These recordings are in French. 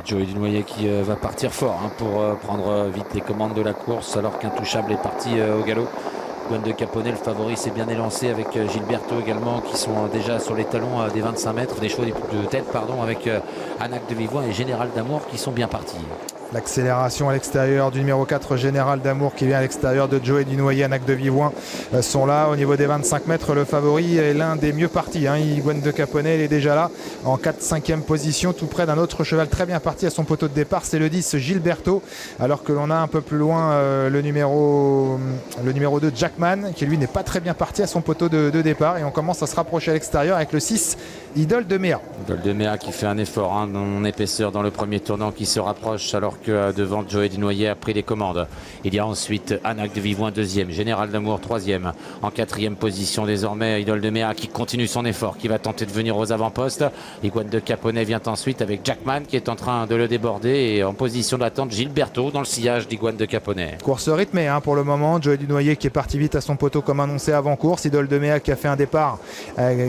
Joey Dunoyer qui va partir fort pour prendre vite les commandes de la course alors qu'Intouchable est parti au galop. Iguane de Caponnet, le favori, s'est bien élancé avec Gilberto également qui sont déjà sur les talons des 25 mètres, des chevaux de tête avec Anac de Vivoin et Général d'Amour qui sont bien partis. L'accélération à l'extérieur du numéro 4 Général d'Amour qui vient à l'extérieur de Joey Dunoyer, Anac de Vivoin sont là au niveau des 25 mètres. Le favori est l'un des mieux partis. Iguane de Caponnet, il est déjà là en 4-5e position, tout près d'un autre cheval très bien parti à son poteau de départ. C'est le 10 Gilberto, alors que l'on a un peu plus loin le numéro 2 Jackman qui lui n'est pas très bien parti à son poteau de départ. Et on commence à se rapprocher à l'extérieur avec le 6 Idole de Méa. Idole de Méa qui fait un effort en épaisseur dans le premier tournant, qui se rapproche alors que devant Joey Dunoyer a pris les commandes. Il y a ensuite Anac de Vivoin 2e, Général d'Amour 3e. En 4e position désormais Idole de Méa qui continue son effort, qui va tenter de venir aux avant-postes. Iguane de Caponnet vient ensuite avec Jackman qui est en train de le déborder, et en position d'attente Gilberto dans le sillage d'Iguane de Caponnet. Course rythmée pour le moment. Joey Dunoyer qui est parti vite à son poteau comme annoncé avant course. Idole de Méa qui a fait un départ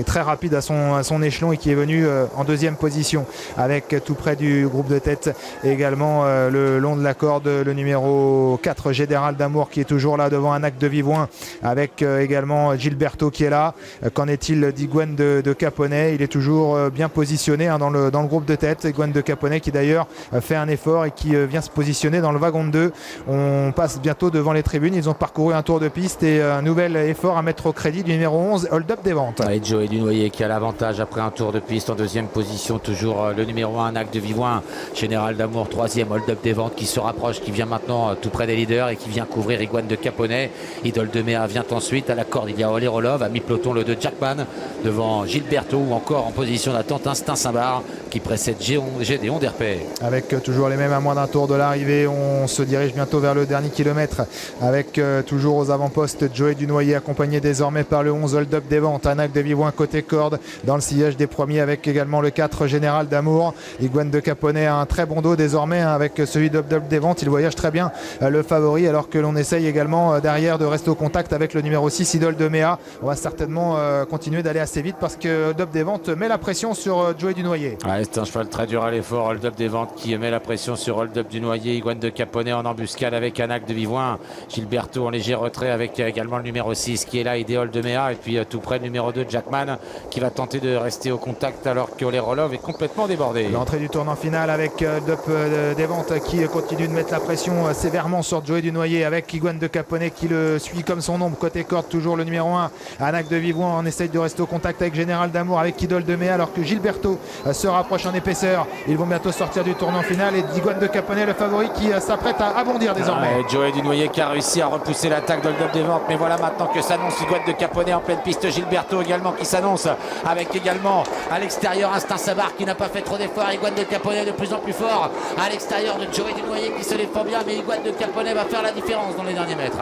très rapide à son échelon et qui est venu en 2e position avec tout près du groupe de tête également le long de la corde le numéro 4 Général d'Amour qui est toujours là devant Anac de Vivoin avec également Gilberto qui est là. Qu'en est-il d'Iguane de Caponnet? Il est toujours bien positionné dans le groupe de tête. Iguane de Caponnet qui d'ailleurs fait un effort et qui vient se positionner dans le wagon de 2. On passe bientôt devant les tribunes. Ils ont parcouru un tour de piste et un nouvel effort à mettre au crédit du numéro 11 Hold Up des Ventes. Et Joey Dunoyer qui a l'avantage après un tour de piste en 2e position, toujours le numéro 1 Anac de Vivoin, Général d'Amour 3e, Hold Up des Ventes qui se rapproche, qui vient maintenant tout près des leaders et qui vient couvrir Iguane de Caponnet. Idole de Méa vient ensuite à la corde, il y a Olerolov, à mi-peloton le 2 Jackman devant Gilberto, ou encore en position d'attente Instinct Saint-Bar qui précède Gédéon d'Herpé. Avec toujours les mêmes à moins d'un tour de l'arrivée, on se dirige bientôt vers le dernier kilomètre avec toujours aux avant-postes Joey Dunoyer accompagné désormais par le 11 Hold Up des Ventes, Anac de Vivoin côté corde dans le sillage des premiers avec également le 4 Général d'Amour. Iguane de Caponnet a un très bon dos désormais avec celui d'Hold Up des Ventes. Il voyage très bien le favori alors que l'on essaye également derrière de rester au contact avec le numéro 6 Idole de Méa. On va certainement continuer d'aller assez vite parce que Hold Up des Ventes met la pression sur Joey Dunoyer. C'est un cheval très dur à l'effort, Hold Up des Ventes qui met la pression sur Hold Up Dunoyer. Iguane de Caponnet en embuscade avec Anac de Vivoin. Gilberto en léger retrait avec également le numéro 6 qui est là, Idéal de Méa, et puis tout près le numéro 2 Jackman qui va tenter de rester au contact alors que Olerolov est complètement débordé. L'entrée du tournant final avec Hold Up des Ventes qui continue de mettre la pression sévèrement sur Joey Dunoyer avec Iguane de Caponnet qui le suit comme son ombre côté corde, toujours le numéro 1 Anac de Vivoin. On essaye de rester au contact avec Général d'Amour avec Idole de Méa alors que Gilberto se rapproche en épaisseur. Ils vont bientôt sortir du tournant final et Iguane de Caponnet le favori qui s'apprête à abondir désormais. Joey Dunoyer qui a réussi à repousser l'attaque d'Hold Up des Ventes, mais voilà maintenant que s'annonce Iguane de Caponnet en pleine piste. Gilberto également qui s'annonce avec également à l'extérieur Instinct Sabar qui n'a pas fait trop d'efforts. Iguane de Caponnet de plus en plus fort à l'extérieur de Joey Dunoyer qui se défend bien, mais Iguane de Caponnet va faire la différence dans les derniers mètres.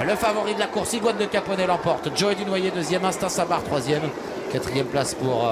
Le favori de la course, Iguane de Caponnet l'emporte. Joey Dunoyer 2e, Instinct Sabar 3e, 4e place pour